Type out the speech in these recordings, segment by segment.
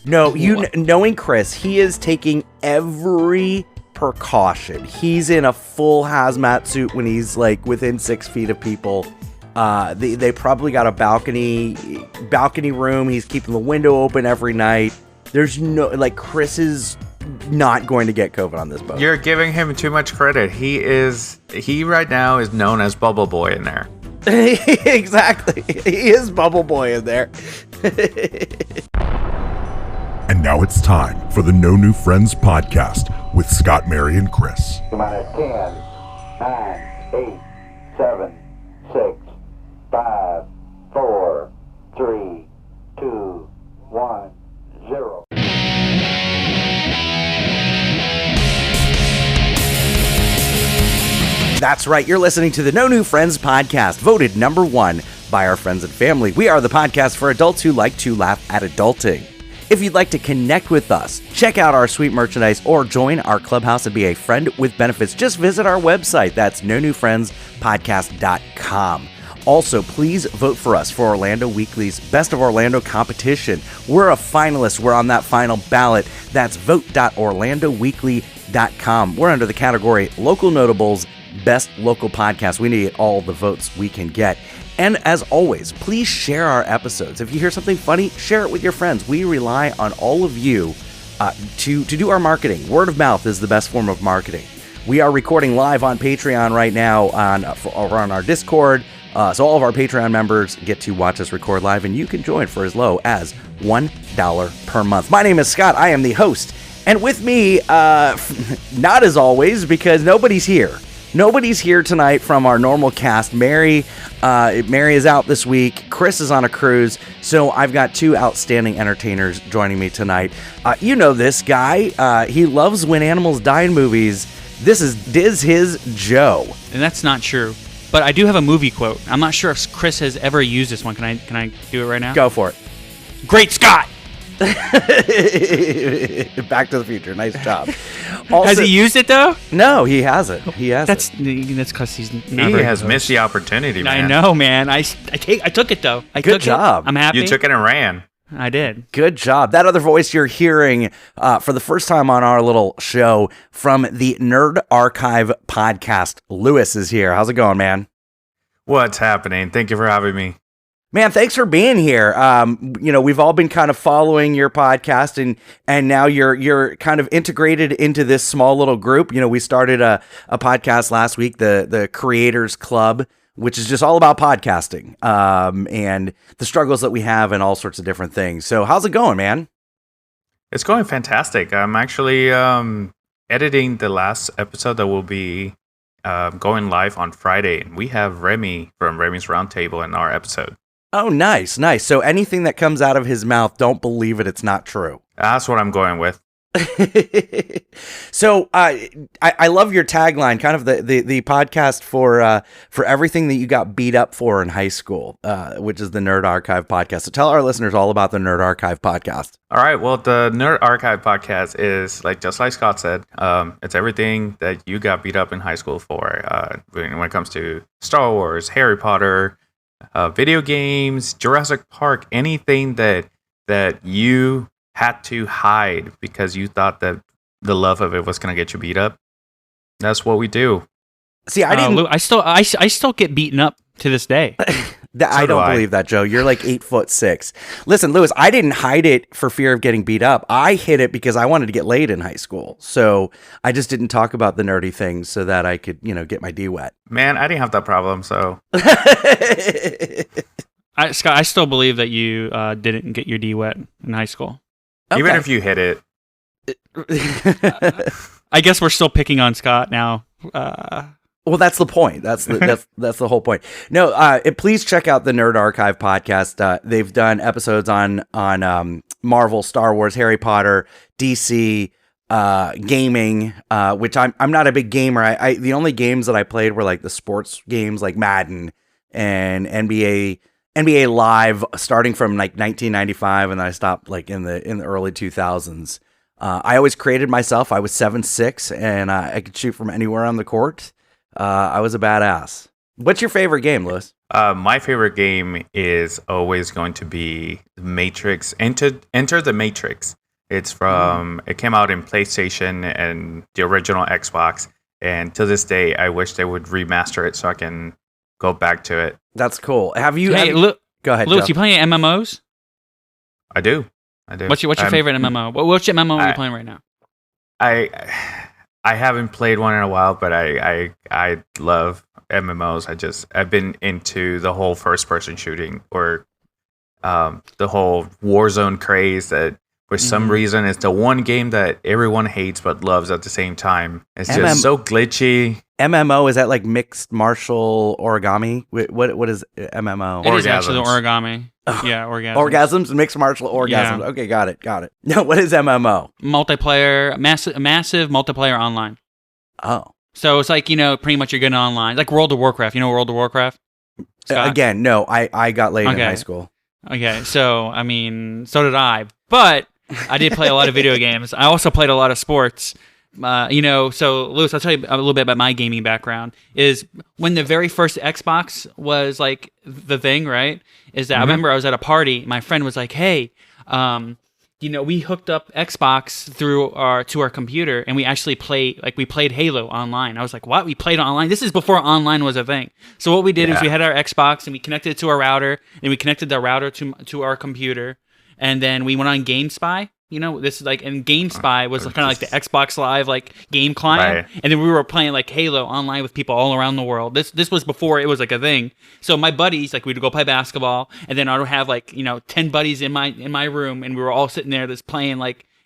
No, knowing Chris, he is taking every precaution. He's in a full hazmat suit when he's like within 6 feet of people. They probably got a balcony room. He's keeping the window open every night. There's no, like, Chris is not going to get COVID on this boat. You're giving him too much credit. He right now is known as Bubble Boy in there. Exactly. He is Bubble Boy in there. And now it's time for the No New Friends podcast with Scott, Mary, and Chris. Minus 10, 9, 8, 7, 6, 5, 4, 3, 2, 1, 0. That's right. You're listening to the No New Friends podcast, voted number 1 by our friends and family. We are the podcast for adults who like to laugh at adulting. If you'd like to connect with us, check out our sweet merchandise, or join our clubhouse and be a friend with benefits, just visit our website. That's nonewfriendspodcast.com. Also, please vote for us for Orlando Weekly's Best of Orlando competition. We're a finalist. We're on that final ballot. That's vote.orlandoweekly.com. We're under the category Local Notables, Best Local Podcast. We need all the votes we can get. And as always, please share our episodes. If you hear something funny, share it with your friends. We rely on all of you to do our marketing. Word of mouth is the best form of marketing. We are recording live on Patreon right now on our Discord. So all of our Patreon members get to watch us record live, and you can join for as low as $1 per month. My name is Scott. I am the host. And with me, not as always, because nobody's here. Nobody's here tonight from our normal cast. Mary is out this week. Chris is on a cruise. So I've got 2 outstanding entertainers joining me tonight. You know this guy. He loves when animals die in movies. This is his Joe. And that's not true. But I do have a movie quote. I'm not sure if Chris has ever used this one. Can I do it right now? Go for it. Great Scott! Back to the Future. Nice job. Also, has he used it though? No, he hasn't. That's because he's not. He has missed the opportunity, man. I know, man. I took it though. Good job. I'm happy. You took it and ran. I did. Good job. That other voice you're hearing for the first time on our little show from the Nerd Archive podcast, Lewis is here. How's it going, man? What's happening? Thank you for having me. Man, thanks for being here. We've all been kind of following your podcast, and now you're kind of integrated into this small little group. You know, we started a podcast last week, the Creators Club, which is just all about podcasting and the struggles that we have and all sorts of different things. So how's it going, man? It's going fantastic. I'm actually editing the last episode that will be going live on Friday, and we have Remy from Remy's Roundtable in our episode. Oh, nice. So anything that comes out of his mouth, don't believe it. It's not true. That's what I'm going with. So I love your tagline, kind of the podcast for everything that you got beat up for in high school, which is the Nerd Archive podcast. So tell our listeners all about the Nerd Archive podcast. All right. Well, the Nerd Archive podcast is just like Scott said. It's everything that you got beat up in high school for when it comes to Star Wars, Harry Potter, video games, Jurassic Park, anything that you had to hide because you thought that the love of it was going to get you beat up. That's what we do. See, I didn't. I still get beaten up to this day. I don't believe that, Joe. You're like 8'6". Listen, Lewis, I didn't hide it for fear of getting beat up. I hid it because I wanted to get laid in high school. So I just didn't talk about the nerdy things so that I could, get my D wet. Man, I didn't have that problem. So, Scott, I still believe that you didn't get your D wet in high school. Okay. Even if you hit it. I guess we're still picking on Scott now. Well, that's the point. That's the whole point. No, please check out the Nerd Archive podcast. They've done episodes on Marvel, Star Wars, Harry Potter, DC, gaming, which I'm not a big gamer. The only games that I played were like the sports games like Madden and NBA Live, starting from like 1995, and then I stopped like in the early 2000s. I always created myself. I was 7'6", and I could shoot from anywhere on the court. I was a badass. What's your favorite game, Lewis? My favorite game is always going to be Matrix. Enter the Matrix. It's from. It came out in PlayStation and the original Xbox. And to this day, I wish they would remaster it so I can go back to it. That's cool. Have you? Hey, go ahead, Lewis. Joe. You playing MMOs? I do. What's your favorite MMO? Which MMO are you playing right now? I haven't played one in a while, but I love MMOs. I've been into the whole first person shooting or the whole Warzone craze that for some reason it's the one game that everyone hates but loves at the same time. It's just so glitchy. MMO, is that like mixed martial origami? What is MMO? It is actually origami. Yeah, orgasms. Orgasms, mixed martial orgasms. Yeah. Okay, got it. No, what is MMO? Multiplayer, massive multiplayer online. Oh. So it's like, pretty much you're getting online. Like World of Warcraft. You know World of Warcraft? Scott? Again, no, I got laid in high school. Okay, so, so did I. But I did play a lot of video games. I also played a lot of sports. So Lewis, I'll tell you a little bit about my gaming background. Is when the very first Xbox was like the thing, right? Is that I remember I was at a party. My friend was like, "Hey, we hooked up Xbox to our computer, and we actually played Halo online." I was like, "What? We played online? This is before online was a thing." So what we did is we had our Xbox and we connected it to a router, and we connected the router to our computer, and then we went on GameSpy. This is and GameSpy was kind of like the Xbox Live game client, and then we were playing Halo online with people all around the world. This was before it was a thing. So my buddies we'd go play basketball, and then I would have 10 buddies in my room, and we were all sitting there just playing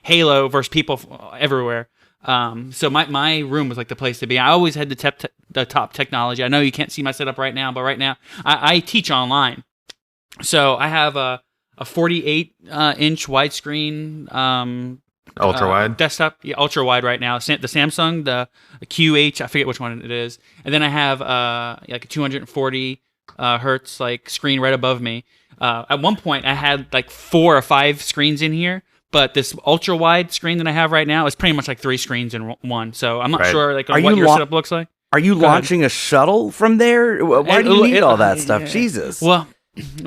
Halo versus people everywhere. So my room was the place to be. I always had the top technology. I know you can't see my setup right now, but right now I teach online, so I have a 48-inch widescreen ultra wide desktop, ultra wide right now. The Samsung, the QH, I forget which one it is, and then I have a 240 hertz screen right above me. At one point, I had 4 or 5 screens in here, but this ultra wide screen that I have right now is pretty much 3 screens in one. So I'm not sure what your setup looks like. Are you launching a shuttle from there? Why do you need all that stuff? Jesus. Well,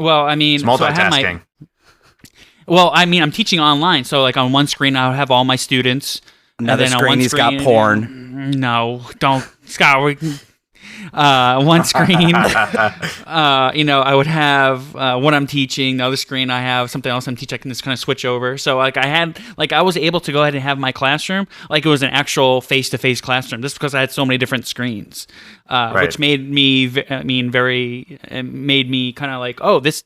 I mean, it's multitasking. I'm teaching online, so on one screen I'll have all my students. Another and then screen he's got porn. No, don't, Scott. One screen, I would have what I'm teaching. The other screen I have something else I'm teaching. I can just kind of switch over. So I was able to go ahead and have my classroom it was an actual face-to-face classroom, just because I had so many different screens, which made me kind of oh, this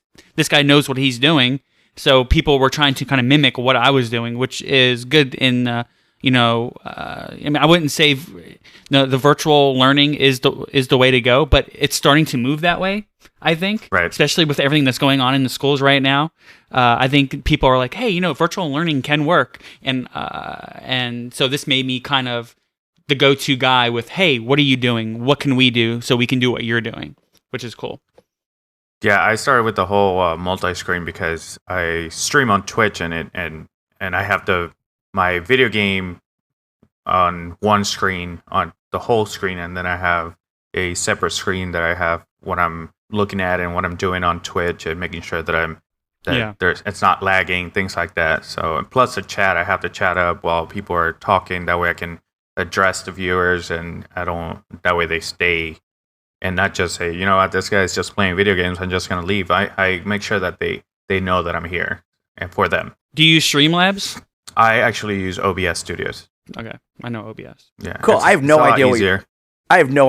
guy knows what he's doing. So people were trying to kind of mimic what I was doing, which is good in, I wouldn't say the virtual learning is the way to go, but it's starting to move that way, I think, especially with everything that's going on in the schools right now. I think people are hey, virtual learning can work. And so this made me kind of the go-to guy with, hey, what are you doing? What can we do so we can do what you're doing, which is cool. Yeah, I started with the whole multi-screen because I stream on Twitch and I have my video game on one screen, on the whole screen, and then I have a separate screen that I have what I'm looking at and what I'm doing on Twitch and making sure that it's not lagging, things like that. So plus the chat, I have to chat up while people are talking. That way I can address the viewers, and that way they stay. And not just say, this guy's just playing video games, I'm just going to leave. I make sure that they know that I'm here and for them. Do you use Streamlabs? I actually use OBS Studios. Okay, I know OBS. Yeah, cool. I have no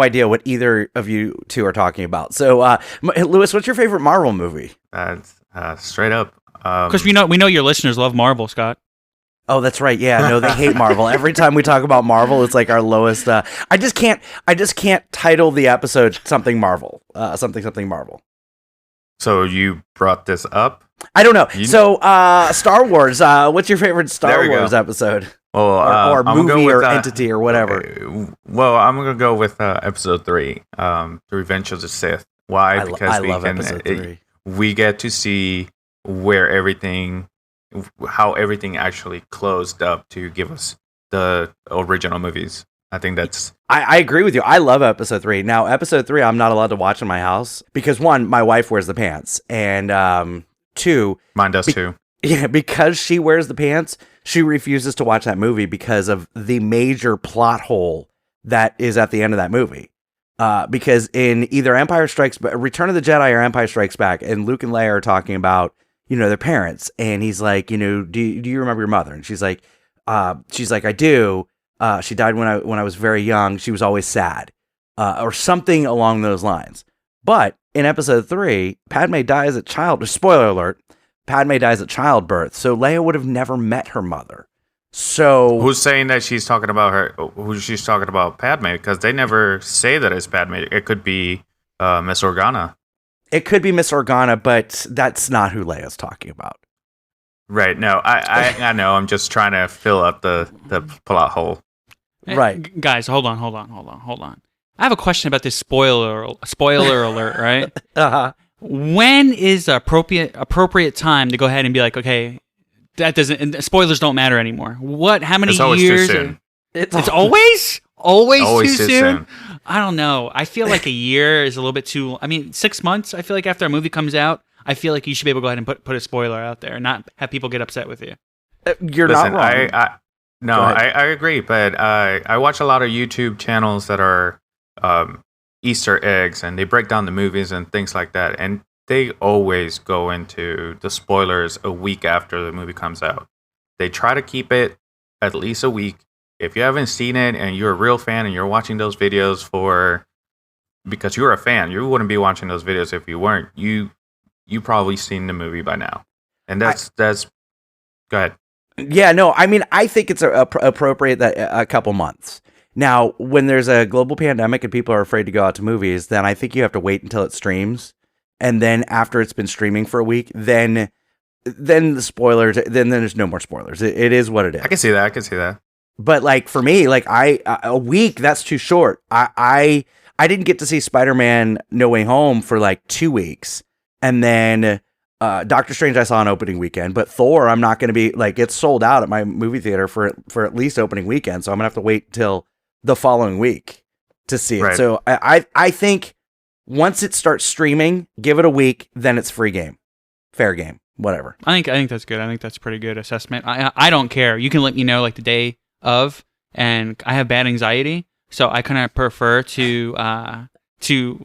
idea what either of you two are talking about. So, Lewis, what's your favorite Marvel movie? That's straight up. Because we know your listeners love Marvel, Scott. Oh, that's right. Yeah, no, they hate Marvel. Every time we talk about Marvel, it's our lowest. I just can't title the episode something Marvel. Something Marvel. So you brought this up? I don't know. So, Star Wars. What's your favorite Star Wars episode? Well, or movie or entity or whatever. Well, I'm gonna go with episode 3, The Revenge of the Sith. Why? Because I love episode 3. We get to see how everything actually closed up to give us the original movies. I think that's I agree with you. I love episode 3. Now, episode 3, I'm not allowed to watch in my house because 1, my wife wears the pants, and 2, mine does too. yeah, because she wears the pants, she refuses to watch that movie because of the major plot hole that is at the end of that movie. Because in either Return of the Jedi or Empire Strikes Back, and Luke and Leia are talking about, their parents, and he's like, do you remember your mother? And she's like, I do. She died when I was very young. She was always sad, or something along those lines. But in episode 3, Padme dies at spoiler alert, Padme dies at childbirth. So Leia would have never met her mother. So who's saying that she's talking about her? Who she's talking about Padme? Because they never say that it's Padme. It could be Miss Organa. It could be Miss Organa, but that's not who Leia's talking about. Right. No, I know. I'm just trying to fill up the plot hole. Right. Guys, hold on. I have a question about this spoiler alert, right? Uh-huh. When is the appropriate time to go ahead and be like, okay, spoilers don't matter anymore? How many It's always years? too soon. It's always too soon? soon. I don't know. I feel like a year is a little bit too. 6 months. I feel like after a movie comes out, I feel like you should be able to go ahead and put a spoiler out there and not have people get upset with you. You're Listen, not wrong. I agree, but I watch a lot of YouTube channels that are Easter eggs, and they break down the movies and things like that, and they always go into the spoilers a week after the movie comes out. They try to keep it at least a week. If you haven't seen it and you're a real fan and you're watching those videos because you're a fan, you wouldn't be watching those videos if you weren't. You probably seen the movie by now, and that's go ahead. Yeah, no, I think it's appropriate that a couple months. Now, when there's a global pandemic and people are afraid to go out to movies, then I think you have to wait until it streams. And then after it's been streaming for a week, then the spoilers, then there's no more spoilers. It is what it is. I can see that. But like for me, like a week, that's too short. I didn't get to see Spider-Man No Way Home for like 2 weeks. And then Doctor Strange I saw on opening weekend, but Thor I'm not going to be like, it's sold out at my movie theater for at least opening weekend, so I'm going to have to wait till the following week to see it. Right. So I think once it starts streaming, give it a week, then it's free game. Fair game, whatever. I think that's good. I think that's a pretty good assessment. I don't care. You can let me know like the day of, and I have bad anxiety, so I kind of prefer to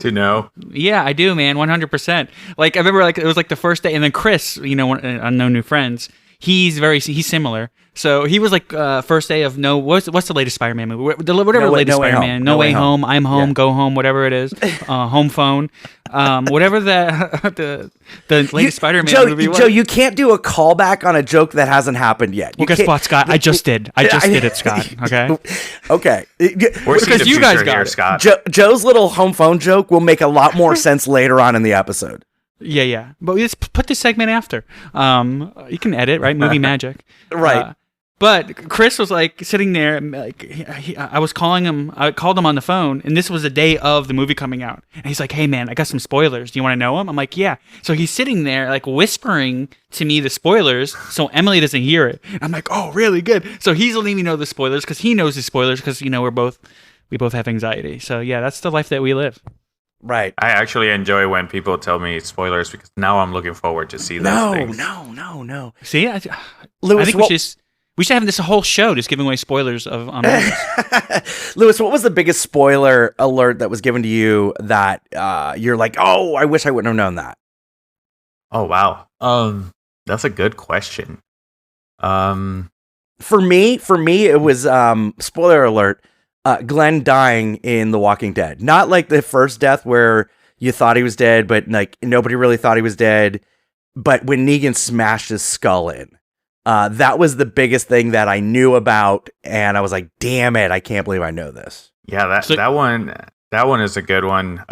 know. Yeah, I do, man, 100%. Like I remember, like it was like the first day, and then Chris, on No New Friends, he's similar. So he was like first day of what's the latest Spider-Man movie? Whatever latest Spider-Man, No Way Home, I'm Home, yeah. Go Home, whatever it is, Home Phone, whatever the latest Spider-Man movie was. Joe, you can't do a callback on a joke that hasn't happened yet. Well, guess what, Scott? I just did it, Scott. Okay. Okay. Because you guys got it, Scott. Joe's little home phone joke will make a lot more sense later on in the episode. Yeah. But let's put this segment after. You can edit, right? Movie magic. Right. But Chris was like sitting there, like I was calling him. I called him on the phone, and this was the day of the movie coming out. And he's like, "Hey, man, I got some spoilers. Do you want to know them?" I'm like, "Yeah." So he's sitting there, like whispering to me the spoilers, so Emily doesn't hear it. I'm like, "Oh, really good." So he's letting me know the spoilers because he knows the spoilers because we both have anxiety. So yeah, that's the life that we live. Right. I actually enjoy when people tell me spoilers because now I'm looking forward to see those things. No. See, Lewis, I think we should have this whole show just giving away spoilers of movies. Lewis, what was the biggest spoiler alert that was given to you that you're like, oh, I wish I wouldn't have known that? Oh, wow. That's a good question. For me, it was spoiler alert. Glenn dying in The Walking Dead. Not like the first death where you thought he was dead, but like nobody really thought he was dead. But when Negan smashed his skull in, that was the biggest thing that I knew about, and I was like, "Damn it! I can't believe I know this." Yeah, that one is a good one.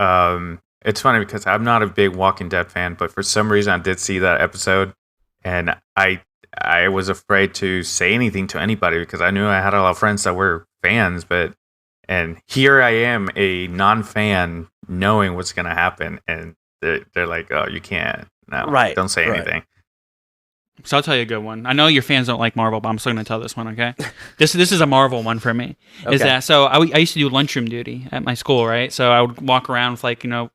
It's funny because I'm not a big Walking Dead fan, but for some reason I did see that episode, and I was afraid to say anything to anybody because I knew I had a lot of friends that were fans, and here I am, a non-fan, knowing what's going to happen, and they're like, "Oh, you can't, no, right? Don't say anything." So I'll tell you a good one. I know your fans don't like Marvel, but I'm still going to tell this one, okay? This is a Marvel one for me. Is Okay. that so? I used to do lunchroom duty at my school, right? So I would walk around with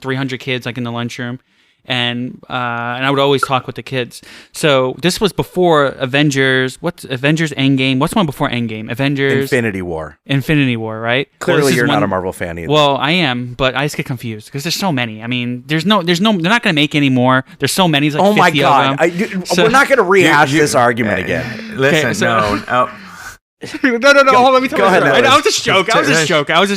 300 kids like in the lunchroom, and I would always talk with the kids. So this was before Avengers. What's Avengers Endgame? What's one before Endgame? Avengers Infinity War. Infinity War, right? Well, Clearly, this is you're not one- a Marvel fan either. Well, I am, but I just get confused because there's so many. I mean, there's no. They're not going to make any more. There's so many. There's like oh my 50 God! of them. We're not going to rehash You- this argument again. Listen, Okay, so- no. no, hold on, let me tell Go you. ahead, I Lewis. was just joking. I was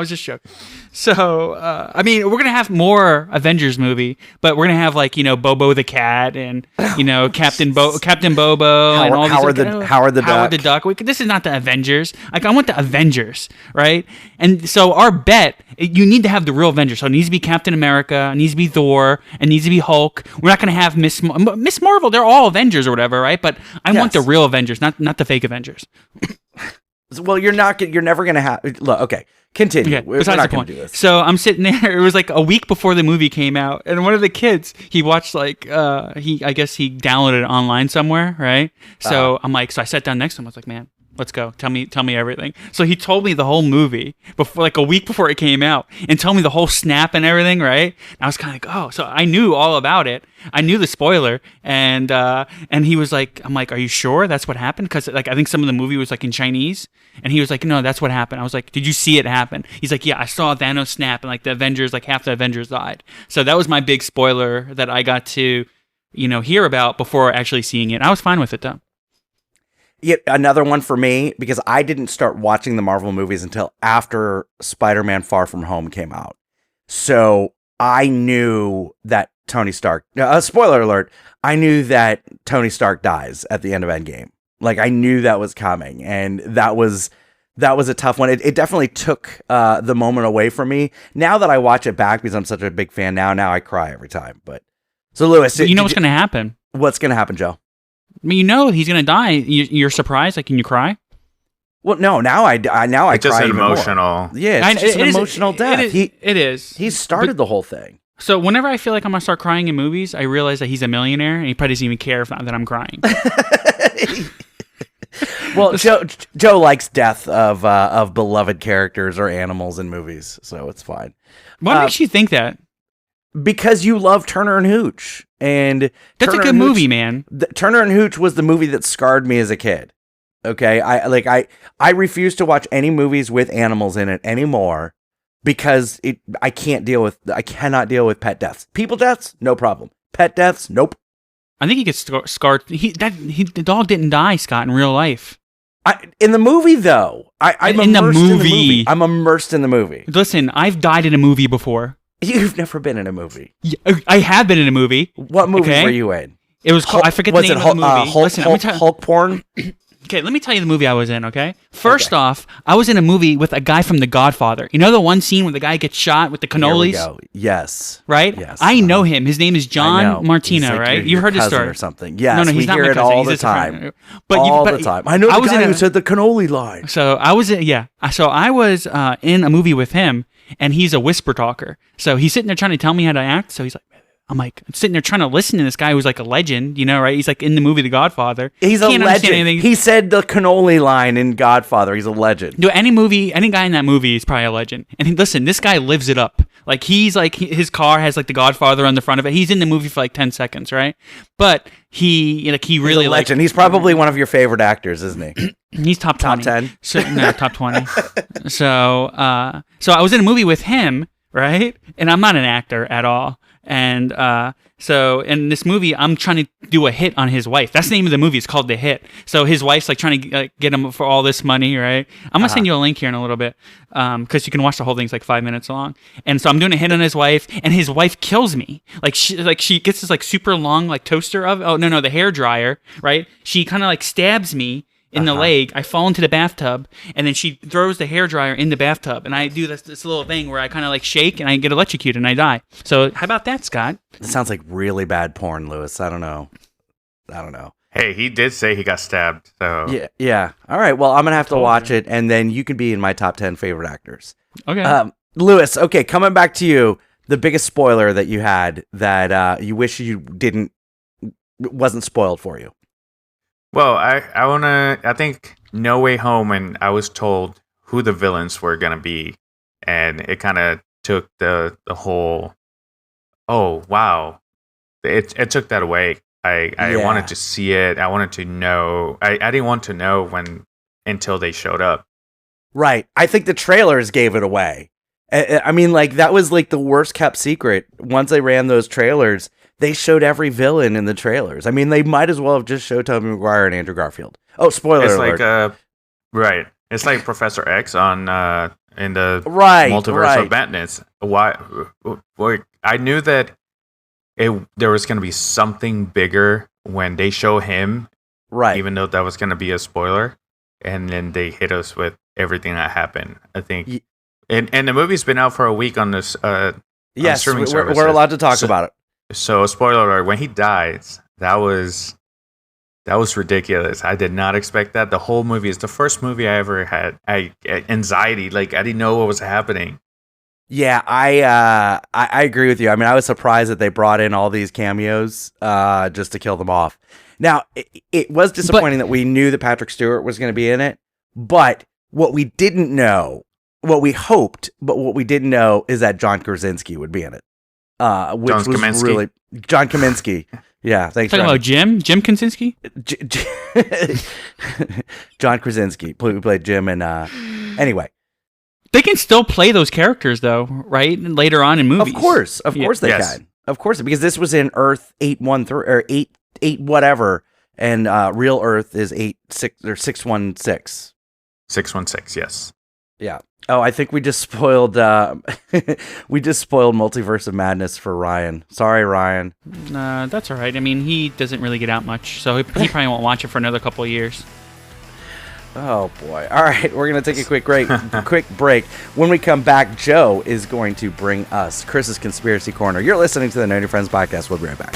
just joking. So, I mean, we're gonna have more Avengers movie, but we're gonna have Bobo the cat and Captain Bobo and all Howard these Howard the Howard the Duck. Duck. This is not the Avengers. I want the Avengers, right? And so our bet, you need to have the real Avengers. So it needs to be Captain America, it needs to be Thor, it needs to be Hulk. We're not gonna have Miss Marvel. They're all Avengers or whatever, right? But I want the Yes. real Avengers, not the fake Avengers. Well, you're never going to have. Look, okay, continue. Okay, We're besides not the going point. to do this. So I'm sitting there. It was like a week before the movie came out, and one of the kids he watched I guess he downloaded it online somewhere, right? So so I sat down next to him. I was like, man, let's go. Tell me everything. So he told me the whole movie before, like a week before it came out, and told me the whole snap and everything, right? And I was kind of like, oh, so I knew all about it. I knew the spoiler, and he was like, I'm like, are you sure that's what happened? Because I think some of the movie was in Chinese, and he was like, no, that's what happened. I was like, did you see it happen? He's like, yeah, I saw Thanos snap, and the Avengers, half the Avengers died. So that was my big spoiler that I got to, hear about before actually seeing it. I was fine with it though. Yet another one for me, because I didn't start watching the Marvel movies until after Spider-Man Far From Home came out. So I knew that Tony Stark, spoiler alert, I knew that Tony Stark dies at the end of Endgame. I knew that was coming, and that was a tough one. It definitely took the moment away from me. Now that I watch it back, because I'm such a big fan now I cry every time. But so Lewis, But what's going to happen? What's going to happen, Joe? I mean, he's going to die. You're surprised? Can you cry? Well, no. Now I It's cry just even more. emotional. Yeah, it's just an emotional death. It is. He started the whole thing. So whenever I feel like I'm going to start crying in movies, I realize that he's a millionaire, and he probably doesn't even care that I'm crying. Well, Joe likes death of beloved characters or animals in movies, so it's fine. What makes you think that? Because you love Turner and Hooch, and That's Turner a good and Hooch- movie, man. Turner and Hooch was the movie that scarred me as a kid. Okay, I refuse to watch any movies with animals in it anymore because I cannot deal with pet deaths. People deaths, no problem. Pet deaths, nope. I think he gets scarred. The dog didn't die, Scott, in real life. In the movie, though, I'm In the immersed in the movie. movie. I'm immersed in the movie. Listen, I've died in a movie before. You've never been in a movie. I have been in a movie. What movies Okay. were you in? It was called, I forget the Was name it of the movie. Hulk, Listen, let me tell- Hulk porn? Okay, let me tell you the movie I was in, okay? First off, I was in a movie with a guy from The Godfather. You know the one scene where the guy gets shot with the Here we cannolis? go. Yes. Right? Yes. I know him. His name is I know. John He's Martino, like right? your You heard his cousin story. or something. Yes, no, he's we not hear my it cousin. all He's the just a friend. time. But all the time. I know the guy who said the cannoli line. So I was I was in a movie with him, and he's a whisper talker. So he's sitting there trying to tell me how to act. So I'm sitting there trying to listen to this guy who's like a legend, right? He's in the movie The Godfather. He's a Can't understand legend. anything. He said the cannoli line in Godfather. He's a legend. Any guy in that movie is probably a legend. And listen, this guy lives it up. His car has the Godfather on the front of it. He's in the movie for 10 seconds, right? But he really He's a legend. He's probably one of your favorite actors, isn't he? he's top 20. Top 10? So, no, top 20. So I was in a movie with him, right? And I'm not an actor at all. And so in this movie, I'm trying to do a hit on his wife. That's the name of the movie. It's called The Hit. So his wife's trying to get him for all this money, right? I'm gonna send you a link here in a little bit, because you can watch the whole thing. It's 5 minutes long. And so I'm doing a hit on his wife, and his wife kills me. She gets this super long toaster the hair dryer, right? She kind of stabs me in the leg. I fall into the bathtub, and then she throws the hairdryer in the bathtub, and I do this little thing where I kind of shake, and I get electrocuted, and I die. So how about that, Scott? It sounds like really bad porn, Lewis. I don't know. Hey, he did say he got stabbed. So Yeah. All right. Well, I'm gonna have to watch it, and then you can be in my top 10 favorite actors. Okay. Lewis. Okay, coming back to you. The biggest spoiler that you had that you wish you didn't wasn't spoiled for you? Well, I think No Way Home, and I was told who the villains were gonna be, and it kind of took the whole, oh wow, it took that away. I wanted to see it. I wanted to know. I didn't want to know until they showed up. Right. I think the trailers gave it away. I mean, like, that was like the worst kept secret. Once they ran those trailers, they showed every villain in the trailers. I mean, they might as well have just showed Tobey Maguire and Andrew Garfield. Oh, spoiler alert. Like right. It's like Professor X on in the Multiverse of Madness. Why? I knew that there was going to be something bigger when they show him, right? Even though that was going to be a spoiler, and then they hit us with everything that happened. I think, and the movie's been out for a week on this. Yes, streaming we're allowed to talk about it. So, spoiler alert: when he dies, that was ridiculous. I did not expect that. The whole movie is the first movie I ever had anxiety. Like, I didn't know what was happening. Yeah, I agree with you. I mean, I was surprised that they brought in all these cameos just to kill them off. Now, it was disappointing that we knew that Patrick Stewart was going to be in it, but what we didn't know, what we hoped, but what we didn't know is that John Krasinski would be in it. Which John was Kaminsky. really John Kaminsky. Yeah, thanks. Talking about Jim Krasinski. John Krasinski who played Jim, and anyway. They can still play those characters, though, right? Later on in movies. Of course they can. Of course, because this was in Earth 813 or 8 whatever, and real Earth is 86 or 616. 616, yes. Yeah. Oh, I think we just spoiled Multiverse of Madness for Ryan. Sorry, Ryan. That's all right. I mean, he doesn't really get out much, so he probably won't watch it for another couple of years. Oh boy. All right, we're going to take a quick break. When we come back, Joe is going to bring us Chris's Conspiracy Corner. You're listening to the No New Friends podcast. We'll be right back.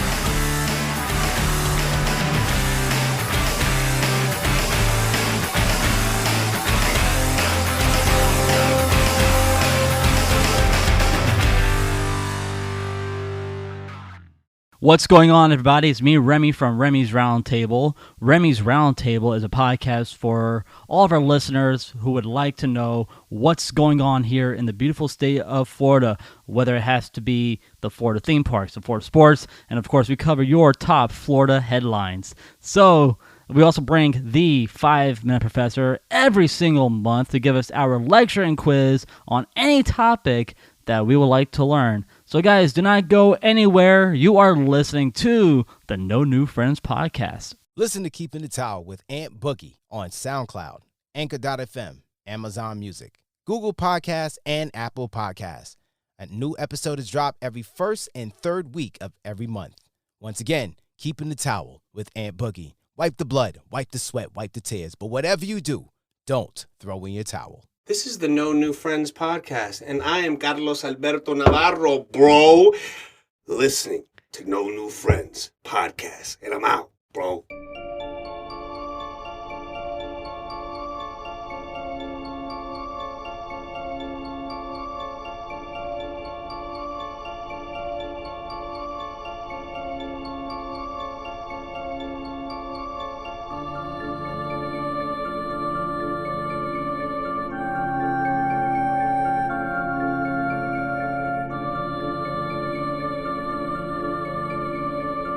What's going on, everybody? It's me, Remy, from Remy's Roundtable. Remy's Roundtable is a podcast for all of our listeners who would like to know what's going on here in the beautiful state of Florida, whether it has to be the Florida theme parks, the Florida sports, and of course, we cover your top Florida headlines. So, we also bring the 5-Minute Professor every single month to give us our lecture and quiz on any topic that we would like to learn. So guys, do not go anywhere. You are listening to the No New Friends podcast. Listen to Keeping the Towel with Aunt Boogie on SoundCloud, Anchor.fm, Amazon Music, Google Podcasts, and Apple Podcasts. A new episode is dropped every first and third week of every month. Once again, Keeping the Towel with Aunt Boogie. Wipe the blood, wipe the sweat, wipe the tears. But whatever you do, don't throw in your towel. This is the No New Friends podcast, and I am Carlos Alberto Navarro, bro. Listening to No New Friends podcast, and I'm out, bro.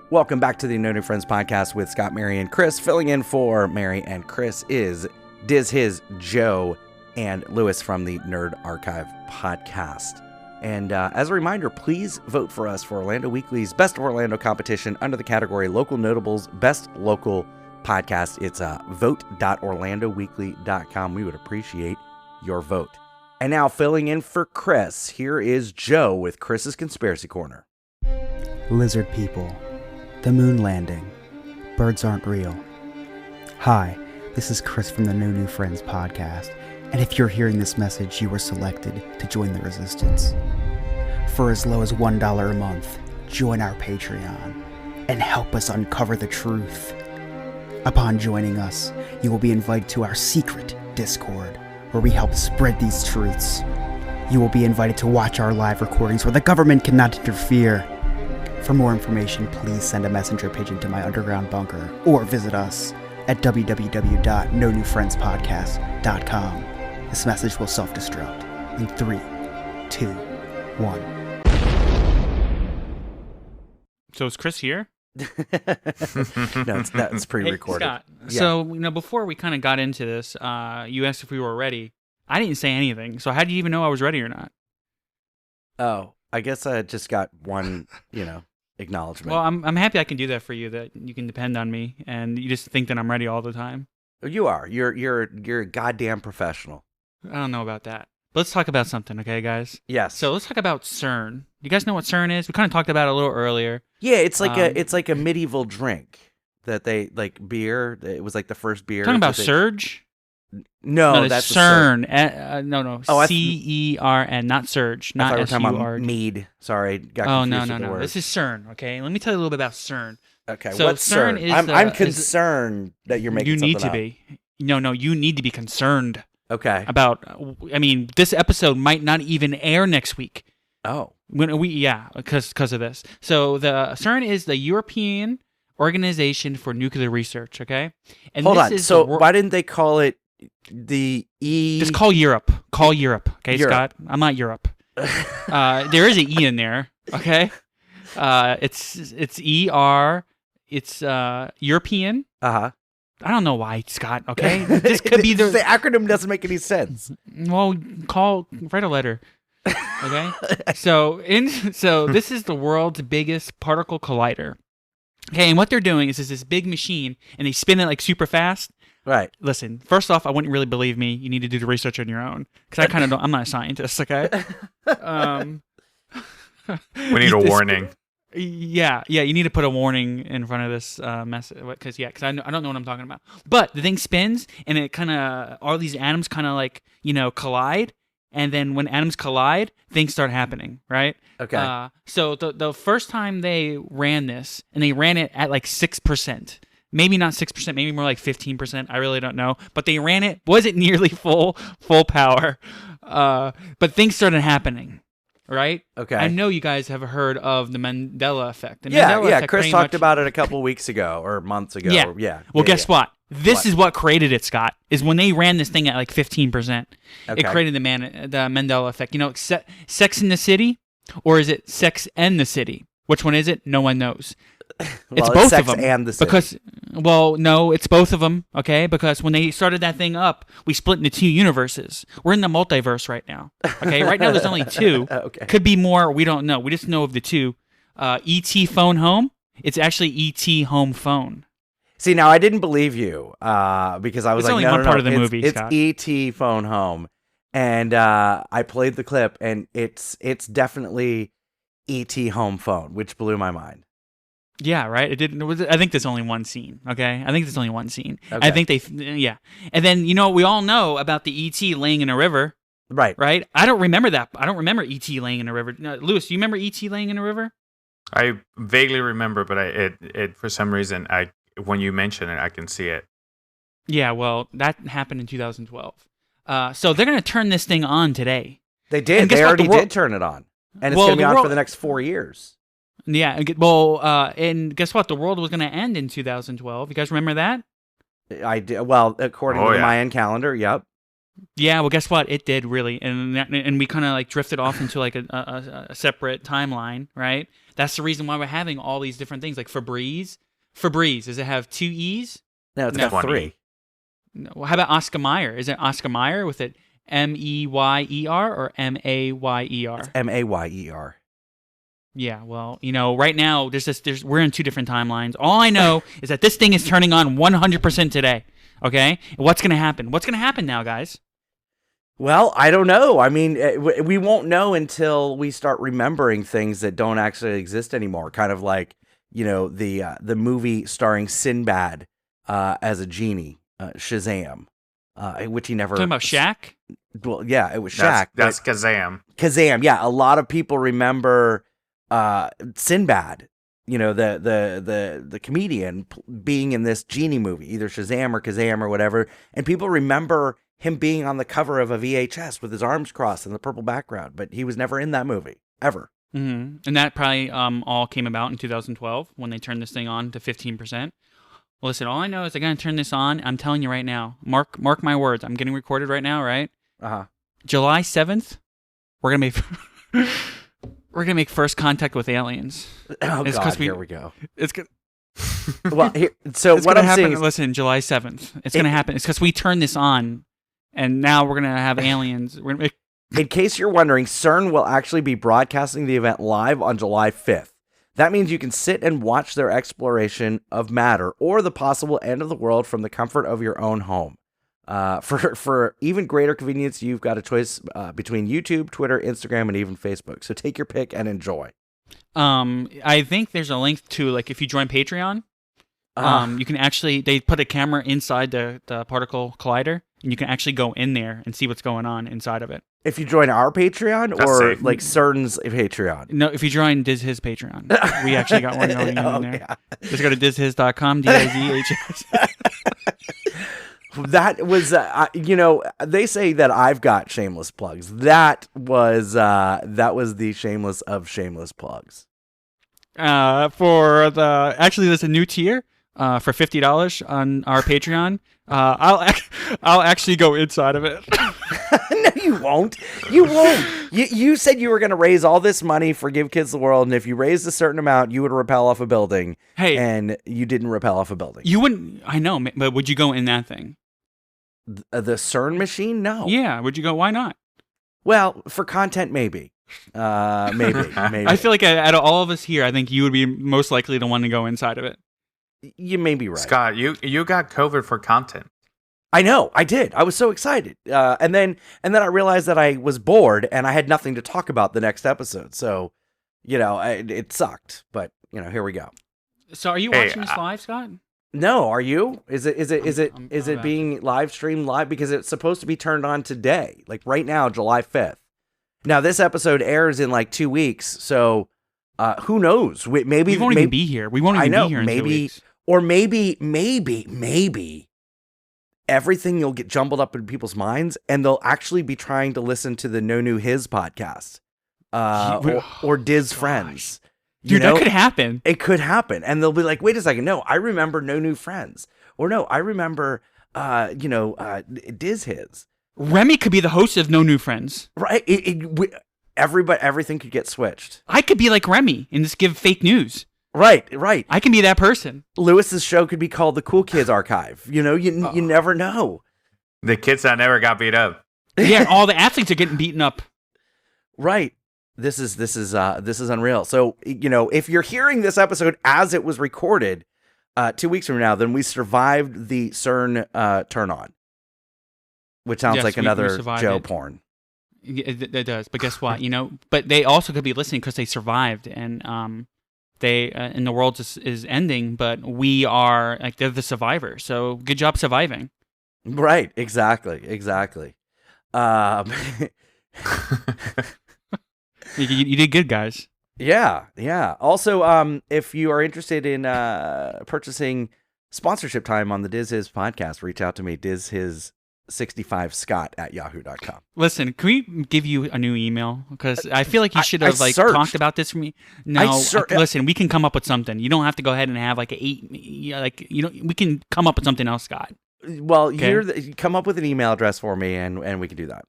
Welcome back to the No New Friends podcast with Scott, Mary, and Chris. Filling in for Mary and Chris is Diz, Joe, and Lewis from the Nerd Archive podcast. And as a reminder, please vote for us for Orlando Weekly's Best of Orlando competition under the category Local Notables Best Local Podcast. It's vote.orlandoweekly.com. We would appreciate your vote. And now filling in for Chris, here is Joe with Chris's Conspiracy Corner. Lizard people. The moon landing. Birds aren't real. Hi, this is Chris from the No New Friends podcast, and if you're hearing this message, you were selected to join the resistance. For as low as $1 a month, join our Patreon and help us uncover the truth. Upon joining us, you will be invited to our secret Discord, where we help spread these truths. You will be invited to watch our live recordings where the government cannot interfere. For more information, please send a messenger pigeon to my underground bunker or visit us at www.nonewfriendspodcast.com. This message will self-destruct in 3, 2, 1. So is Chris here? No, that's pre-recorded. Hey, Scott. Yeah. So, before we kind of got into this, you asked if we were ready. I didn't say anything. So how do you even know I was ready or not? Oh, I guess I just got one, acknowledgement. Well, I'm happy I can do that for you, that you can depend on me, and you just think that I'm ready all the time. You are. You're a goddamn professional. I don't know about that. But let's talk about something, okay, guys? Yes. So let's talk about CERN. You guys know what CERN is? We kind of talked about it a little earlier. Yeah, it's like a medieval drink that they like beer. It was like the first beer. Talking about Surge? No, that's CERN. No. Oh, CERN, not Surge, not I thought we were talking SUR. about mead. Sorry, got Oh, confused no. with the word. This is CERN, okay? Let me tell you a little bit about CERN. Okay, So what's CERN CERN? is I'm concerned that you're making You need to something up. be. No, you need to be concerned Okay. about. This episode might not even air next week. Oh. Because of this. So the CERN is the European Organization for Nuclear Research. Okay. And Hold this on. is So the why didn't they call it the E? Just call Europe. Call Europe. Okay, Europe. Scott. I'm not Europe. There is an E in there. Okay. It's ER. It's European. Uh-huh. I don't know why, Scott. Okay. This could be the acronym doesn't make any sense. Well, write a letter. Okay. So this is the world's biggest particle collider. Okay, and what they're doing is this big machine, and they spin it like super fast. Right. Listen, first off, I wouldn't really believe me. You need to do the research on your own, because I kind of don't. I'm not a scientist. Okay. We need a warning. Yeah, you need to put a warning in front of this message, because I don't know what I'm talking about. But the thing spins, and it kind of all these atoms kind of like collide, and then when atoms collide, things start happening, right? Okay. So the first time they ran this, and they ran it at like 6%, maybe not 6%, maybe more like 15%. I really don't know, but they ran it. Wasn't nearly full power, but things started happening. Right? Okay. I know you guys have heard of the Mandela effect. Yeah. Chris talked about it a couple weeks ago or months ago. Yeah. Well, guess what? This is what created it, Scott. Is when they ran this thing at like 15%. Okay. It created the Mandela effect. Sex in the City, or is it Sex and the City? Which one is it? No one knows. It's both Sex of them. and the City. No, it's both of them. Okay, because when they started that thing up, we split into two universes. We're in the multiverse right now. Okay, right now there's only two. Okay. Could be more. We don't know. We just know of the two. E.T. Phone Home. It's actually E.T. Home Phone. See, now I didn't believe you because I was It's like, only no, one no, part no. of the movie, It's Scott. E.T. Phone Home, and I played the clip, and it's definitely E.T. Home Phone, which blew my mind. Yeah, right. It didn't. I think there's only one scene. Okay, I think there's only one scene. Okay. I think and then we all know about the E.T. laying in a river. Right. Right. I don't remember that. I don't remember E.T. laying in a river. No, Lewis, do you remember E.T. laying in a river? I vaguely remember, but it for some reason when you mention it, I can see it. Yeah. Well, that happened in 2012. So they're gonna turn this thing on today. They did. And guess They what? already did turn it on, and it's going to be on for the next 4 years. Yeah. Well, and guess what? The world was gonna end in 2012. You guys remember that? I did. Well, according to the Mayan calendar, yep. Yeah, well, guess what? It did really, and we kind of like drifted off into like a separate timeline, right? That's the reason why we're having all these different things, like Febreze. Febreze, does it have 2 E's? No, it's got 3. No. Well, how about Oscar Mayer? Is it Oscar Mayer with it M-E-Y-E-R or M-A-Y-E-R? It's M-A-Y-E-R. Yeah, well, right now we're in 2 different timelines. All I know is that this thing is turning on 100% today. Okay, what's gonna happen? What's gonna happen now, guys? Well, I don't know. I mean, we won't know until we start remembering things that don't actually exist anymore. Kind of like, the movie starring Sinbad as a genie, Shazam, which he never... Talking about Shaq? Well, yeah, it was Shaq. That's Kazam. Kazam, yeah. A lot of people remember Sinbad, the comedian being in this genie movie, either Shazam or Kazam or whatever, and people remember him being on the cover of a VHS with his arms crossed in the purple background, but he was never in that movie, ever. And that probably all came about in 2012 when they turned this thing on to 15%. Well, listen, all I know is they're going to turn this on. I'm telling you right now. Mark my words. I'm getting recorded right now, right? Uh-huh. July 7th, we're going to make first contact with aliens. Oh, God, here we go. It's good. Well, so It's what gonna I'm happen. saying is, Listen, July 7th. It's going to happen. It's because we turned this on, and now we're going to have aliens. We're gonna make... in case you're wondering, CERN will actually be broadcasting the event live on July 5th. That means you can sit and watch their exploration of matter or the possible end of the world from the comfort of your own home. For even greater convenience, you've got a choice between YouTube, Twitter, Instagram, and even Facebook. So take your pick and enjoy. I think there's a link to, like, if you join Patreon, you can actually, they put a camera inside the particle collider, and you can actually go in there and see what's going on inside of it. If you join our Patreon That's or safe. like CERN's Patreon. No, if you join his Patreon. We actually got one going Oh, in there. yeah. Just go to dizhis.com, DIZHS. That was, they say that I've got shameless plugs. That was the shameless of shameless plugs. Actually, there's a new tier for $50 on our Patreon. I'll actually go inside of it. No, you won't. You won't. You said you were going to raise all this money for Give Kids the World, and if you raised a certain amount, you would rappel off a building. Hey, and you didn't rappel off a building. You wouldn't. I know, but would you go in that thing? The CERN machine? No. Yeah. Would you go? Why not? Well, for content, maybe. Maybe. I feel like out of all of us here, I think you would be most likely to want to go inside of it. You may be right. Scott, you got COVID for content. I know, I did. I was so excited, and then I realized that I was bored and I had nothing to talk about the next episode. So, it sucked. But here we go. So, are you watching this live, Scott? No, are you? Is it being live streamed live because it's supposed to be turned on today, like right now, July 5th. Now this episode airs in like 2 weeks, so who knows? Maybe we won't even be here. We won't even be here in 2 weeks. Or maybe everything will get jumbled up in people's minds, and they'll actually be trying to listen to the No New His podcast, or Diz Friends. Dude, that could happen. It could happen, and they'll be like, "Wait a second, no, I remember No New Friends," or "No, I remember, Diz His." Remy could be the host of No New Friends, right? Everything could get switched. I could be like Remy and just give fake news. Right. I can be that person. Lewis's show could be called the Cool Kids Archive. You never know. The kids that never got beat up. Yeah, all the athletes are getting beaten up. Right. This is unreal. So, if you're hearing this episode as it was recorded 2 weeks from now, then we survived the CERN turn on, which sounds like another Joe porn. It does. But guess what? But they also could be listening because they survived, and and the world is ending, but we are like, they're the survivors. So good job surviving. Right. Exactly. You did good, guys. Yeah. Also, if you are interested in purchasing sponsorship time on the Diz His podcast, reach out to me, dizhis65scott@yahoo.com. Listen, can we give you a new email? Because I feel like you should have talked about this for me. No, listen, we can come up with something. You don't have to go ahead and have like we can come up with something else, Scott. Well, come up with an email address for me, and we can do that.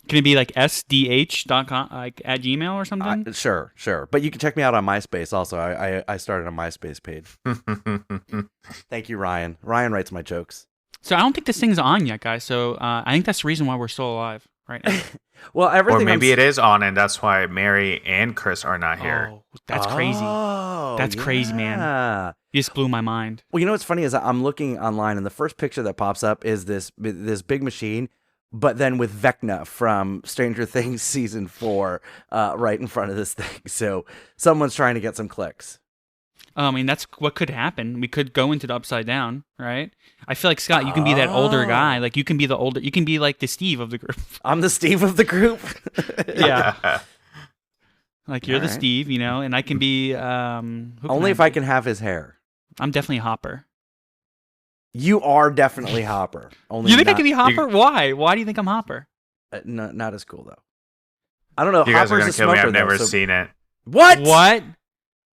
Can it be like sdh.com, like at Gmail or something? Sure. But you can check me out on MySpace also. I started a MySpace page. Thank you, Ryan. Ryan writes my jokes. So I don't think this thing's on yet, guys. So I think that's the reason why we're still alive right now. Well, everything. Or maybe it is on, and that's why Mary and Chris are not here. Oh, that's crazy. That's crazy, man. You just blew my mind. Well, what's funny is I'm looking online, and the first picture that pops up is this big machine, but then with Vecna from Stranger Things season 4 right in front of this thing. So someone's trying to get some clicks. I mean, that's what could happen. We could go into the Upside Down, right? I feel like, Scott, you can be that older guy. Like, you can be like the Steve of the group. I'm the Steve of the group? Yeah. Like, you're the Steve, and I can be... only if I can have his hair. I'm definitely Hopper. You are definitely Hopper. You think I can be Hopper? Why? Why do you think I'm Hopper? Not as cool, though. I don't know. You guys are going to kill me. I've never seen it. What? What?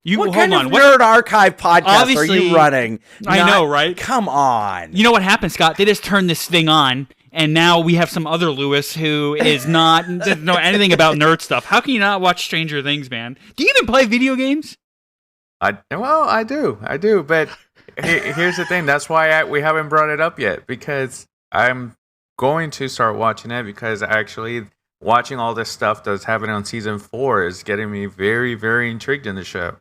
You What hold kind on. of What? Nerd Archive podcast are Obviously- you running? I know, right? Come on. You know what happened, Scott? They just turned this thing on, and now we have some other Lewis who doesn't know anything about nerd stuff. How can you not watch Stranger Things, man? Do you even play video games? I do. But here's the thing. That's why we haven't brought it up yet, because I'm going to start watching it, because actually watching all this stuff that's happening on season 4 is getting me very, very intrigued in the show.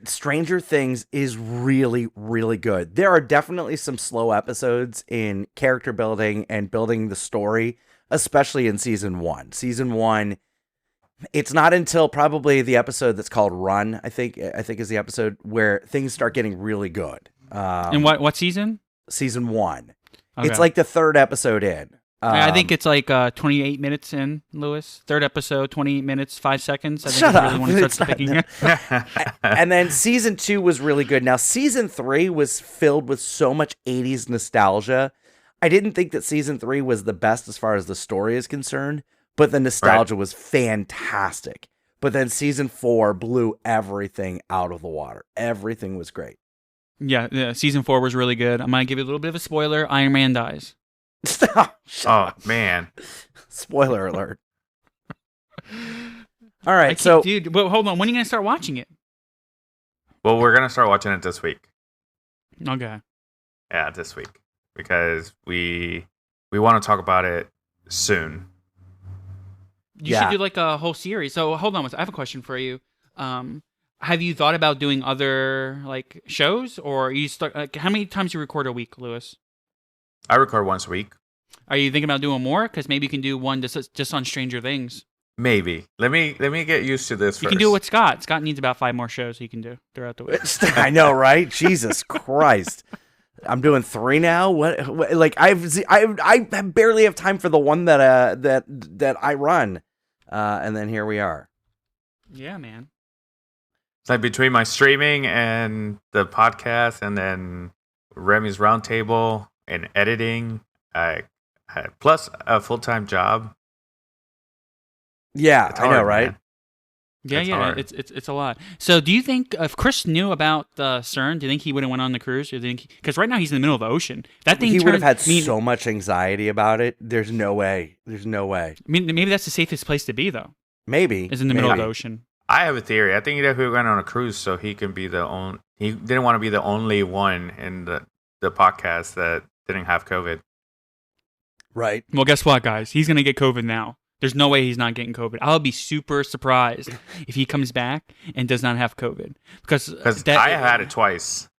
Stranger Things is really, really good. There are definitely some slow episodes in character building and building the story, especially in season 1. Season 1, it's not until probably the episode that's called Run, I think is the episode where things start getting really good. And what season? Season 1. Okay. It's like the 3rd episode in. I think it's like 28 minutes in, Lewis. 3rd episode, 28 minutes, 5 seconds. I think Shut it's really up. when it It's starts not- picking. And then season 2 was really good. Now, season 3 was filled with so much 80s nostalgia. I didn't think that season 3 was the best as far as the story is concerned, but the nostalgia was fantastic. But then season 4 blew everything out of the water. Everything was great. Yeah, season 4 was really good. I'm going to give you a little bit of a spoiler. Iron Man dies. Oh, man. Spoiler alert. All right, so dude, but hold on. When are you going to start watching it? Well, we're going to start watching it this week. Okay. Yeah, this week. Because we want to talk about it soon. You should do like a whole series. So hold on, I have a question for you. Have you thought about doing other like shows, or are you stuck? Like, how many times you record a week, Lewis? I record once a week. Are you thinking about doing more? Because maybe you can do one just on Stranger Things. Maybe. Let me get used to this. You first. can do it with Scott. Scott needs about 5 more shows he can do throughout the week. I know, right? Jesus Christ. I'm doing 3 now. What like I barely have time for the one that I run. And then here we are. Yeah, man. It's like between my streaming and the podcast, and then Remy's Roundtable and editing, plus a full-time job. Yeah, It's I know, hard, right? man. Yeah, It's yeah, hard. it's a lot. So, do you think if Chris knew about CERN, do you think he would have went on the cruise? Because right now he's in the middle of the ocean. That thing He would have had turned- so much anxiety about it. There's no way. There's no way. I mean, maybe that's the safest place to be, though. Maybe Is in the middle of Maybe. the ocean. I have a theory. I think that he went on a cruise so he can be the only. He didn't want to be the only one in the podcast that didn't have COVID. Right. Well, guess what, guys? He's gonna get COVID now. There's no way he's not getting COVID. I'll be super surprised if he comes back and does not have COVID, because I had it twice.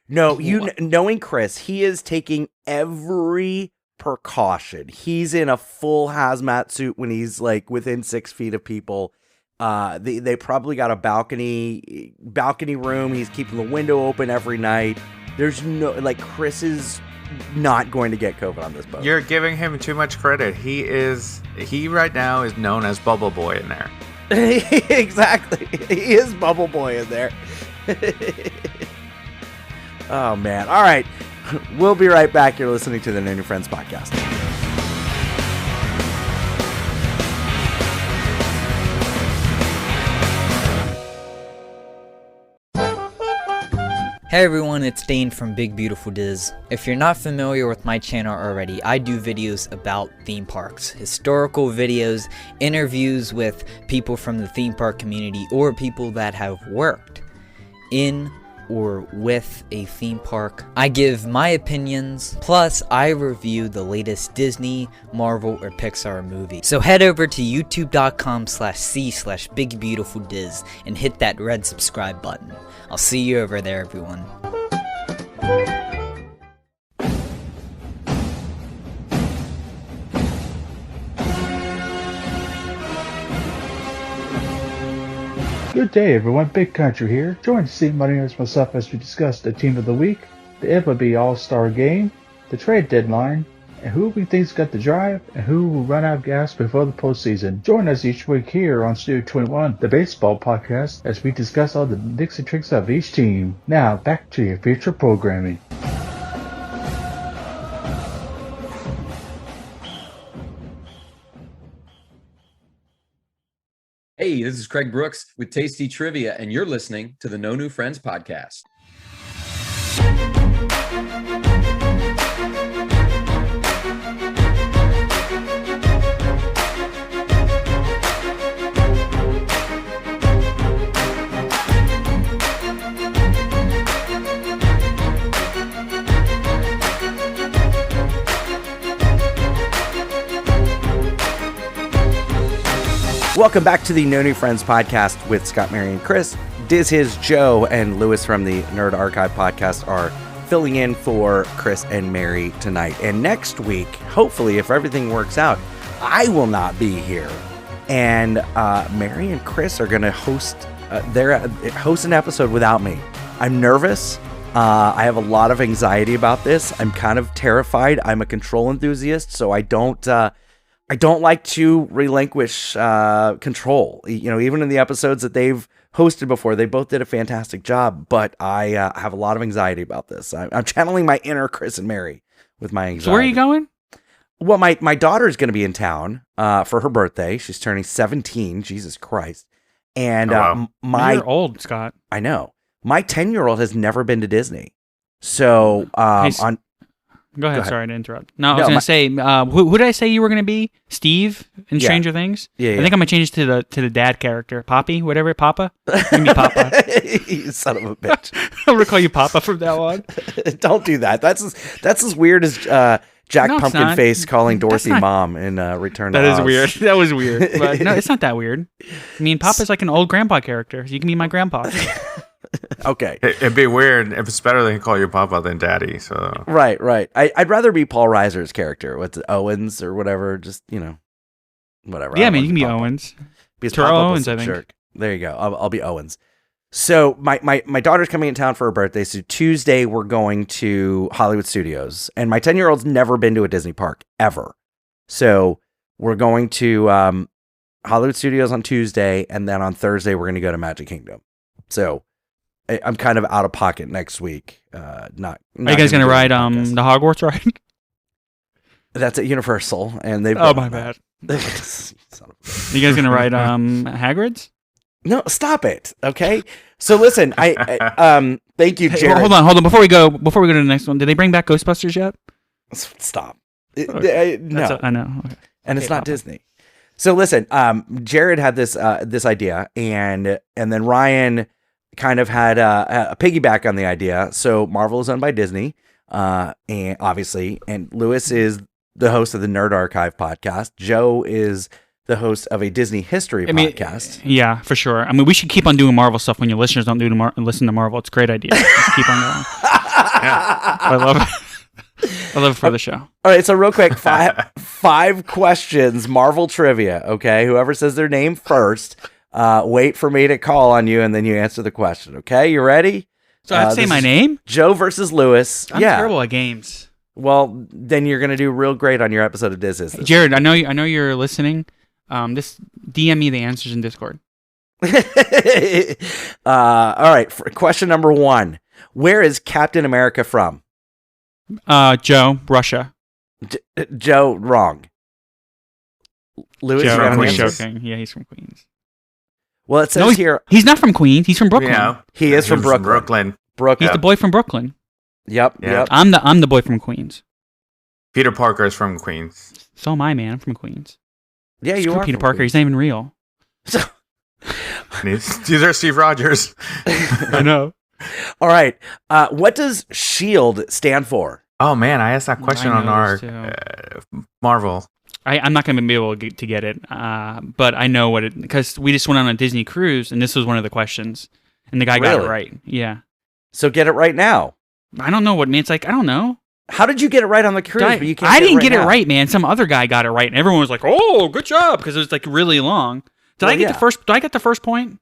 No, knowing Chris, he is taking every precaution. He's in a full hazmat suit when he's like within 6 feet of people. They probably got a balcony room. He's keeping the window open every night. There's no Chris is not going to get COVID on this boat. You're giving him too much credit. He right now is known as Bubble Boy in there. Exactly. He is Bubble Boy in there. Oh, man. All right. We'll be right back. You're listening to the No New Friends podcast. Hey everyone, it's Dane from Big Beautiful Diz. If you're not familiar with my channel already, I do videos about theme parks, historical videos, interviews with people from the theme park community or people that have worked in or with a theme park. I give my opinions, plus I review the latest Disney, Marvel, or Pixar movie. So head over to youtube.com/c/BigBeautifulDiz and hit that red subscribe button. I'll see you over there, everyone. Good day everyone, Big Country here. Join Steve Money and myself as we discuss the team of the week, the MLB All-Star Game, the trade deadline, and who we think's got the drive and who will run out of gas before the postseason. Join us each week here on Studio 21, the baseball podcast, as we discuss all the nicks and tricks of each team. Now, back to your future programming. Hey, Hey, this is Craig Brooks with Tasty Trivia, and you're listening to the No New Friends podcast. Welcome back to the No New Friends podcast with Scott, Mary, and Chris. Diz His, Joe, and Lewis from the Nerd Archive podcast are filling in for Chris and Mary tonight. And next week, hopefully, if everything works out, I will not be here. And Mary and Chris are going to host an episode without me. I'm nervous. I have a lot of anxiety about this. I'm kind of terrified. I'm a control enthusiast, so I don't like to relinquish control. Even in the episodes that they've hosted before, they both did a fantastic job, but I have a lot of anxiety about this. I'm channeling my inner Chris and Mary with my anxiety. So where are you going? Well, my daughter's going to be in town for her birthday. She's turning 17. Jesus Christ. And You're old, Scott. I know. My 10-year-old has never been to Disney. So Go ahead. Sorry to interrupt. No, I was going to say, who did I say you were going to be? Steve in Stranger Things? Yeah. I think I'm going to change it to the dad character. Poppy, whatever. Papa? You can be Papa. You son of a bitch. I'm going to call you Papa from now on. Don't do that. That's as weird as Jack Pumpkinface calling Dorothy Mom in Return to Oz. That is weird. That was weird. But no, it's not that weird. I mean, Papa's like an old grandpa character. You can be my grandpa. Okay. It'd be weird if it's better they call you Papa than Daddy. So right. I'd rather be Paul Reiser's character. What's it, Owens or whatever? Just whatever. Yeah, man, you can be Owens. Terrell Owens, I think. Jerk. There you go. I'll be Owens. So my daughter's coming in town for her birthday. So Tuesday we're going to Hollywood Studios, and my 10-year-old's never been to a Disney park ever. So we're going to Hollywood Studios on Tuesday, and then on Thursday we're going to go to Magic Kingdom. So I'm kind of out of pocket next week. Are you guys going to ride the Hogwarts ride? That's at Universal, and they've. Oh my bad. Are you guys going to ride Hagrid's? No, stop it. Okay. So listen, I thank you, Jared. Hold on. Before we go to the next one, did they bring back Ghostbusters yet? Stop. Okay. No, I know. Okay. And it's not Disney. So listen, Jared had this idea, and then Ryan kind of had a piggyback on the idea. So Marvel is owned by Disney, and obviously, and Lewis is the host of the Nerd Archive podcast. Joe is the host of a Disney history podcast. Yeah, for sure. I mean, we should keep on doing Marvel stuff when your listeners don't listen to Marvel. It's a great idea. Just keep on going. Yeah. I love it for the show. All right, so real quick, five questions, Marvel trivia, okay? Whoever says their name first, wait for me to call on you, and then you answer the question, okay? You ready? So I have to say my name? Joe versus Lewis. I'm terrible at games. Well, then you're going to do real great on your episode of Diz His. Jared, I know you're listening. This DM me the answers in Discord. All right, for question number 1. Where is Captain America from? Joe, Russia. Joe, wrong. Lewis, Joe, I'm joking. Yeah, he's from Queens. Well, it says here he's not from Queens. He's from Brooklyn. Yeah, he is from Brooklyn. He's the boy from Brooklyn. Yep. I'm the boy from Queens. Peter Parker is from Queens. So am I, man. I'm from Queens. Yeah, you are Peter Parker. Queens. He's not even real. These are Steve Rogers. I know. All right. What does SHIELD stand for? Oh man, I asked that question on our Marvel. I'm not going to be able to get it, but I know what it, because we just went on a Disney cruise, and this was one of the questions, and the guy got it right. Yeah. So get it right now. I don't know what, man. It's like, I don't know. How did you get it right on the cruise? But you can't I didn't get it right, man. Some other guy got it right, and everyone was like, "Oh, good job," because it was like really long. Did I get the first? Did I get the first point?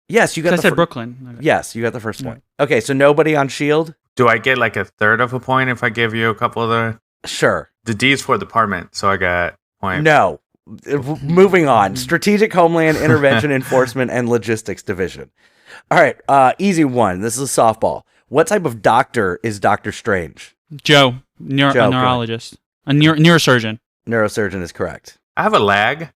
Yes, you got. I said Brooklyn. Okay. Yes, you got the first point. Okay, so nobody on SHIELD. Do I get like a third of a point if I give you a couple of the? Sure. The D is for department, so I got point. No. Moving on. Strategic Homeland Intervention Enforcement and Logistics Division. All right, easy one. This is a softball. What type of doctor is Doctor Strange? Joe, a neurologist, a neurosurgeon. Neurosurgeon is correct. I have a lag.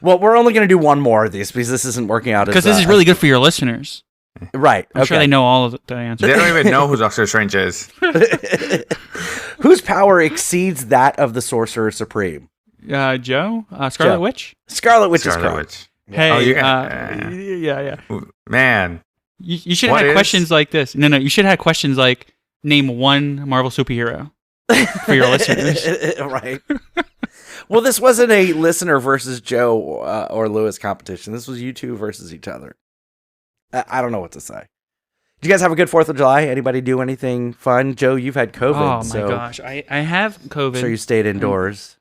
Well, we're only going to do one more of these because this isn't working out. Because this is really good for your listeners. Right. I'm sure they know all of the answers. They don't even know who Doctor Strange is. Whose power exceeds that of the Sorcerer Supreme? Joe? Scarlet Joe. Witch? Scarlet Witch is Scarlet correct. Witch. Hey, Oh, you yeah. Man. You should What have had is- questions like this. No, you should have had questions like, name one Marvel superhero for your listeners. Right. Well, this wasn't a listener versus Joe or Lewis competition. This was you two versus each other. I don't know what to say. Did you guys have a good 4th of July? Anybody do anything fun? Joe, you've had COVID. Oh my so gosh, I have COVID. So you stayed indoors.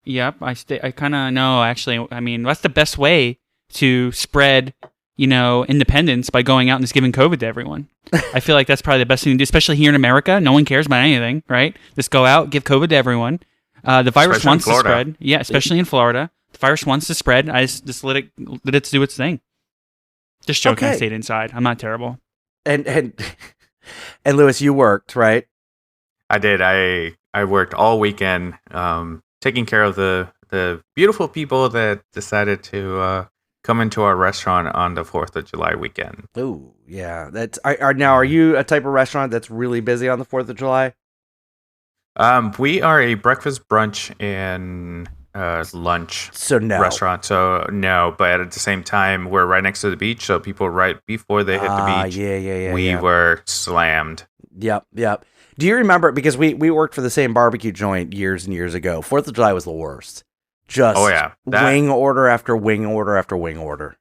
Yep, I kind of know, actually. I mean, that's the best way to spread, independence, by going out and just giving COVID to everyone. I feel like that's probably the best thing to do, especially here in America. No one cares about anything, right? Just go out, give COVID to everyone. The virus Especially wants in to Florida. spread. Yeah, especially in Florida. The virus wants to spread. I just let it do its thing. Just joking, I Okay. stayed inside. I'm not terrible. And Lewis, you worked, right? I did. I worked all weekend taking care of the beautiful people that decided to come into our restaurant on the 4th of July weekend. Oh, yeah. That's are you a type of restaurant that's really busy on the 4th of July? We are a breakfast, brunch, and lunch no. restaurant. So no, but at the same time, we're right next to the beach. So people right before they hit the beach, we were slammed. Yep. Do you remember, because we worked for the same barbecue joint years and years ago, 4th of July was the worst. Just wing order after wing order after wing order.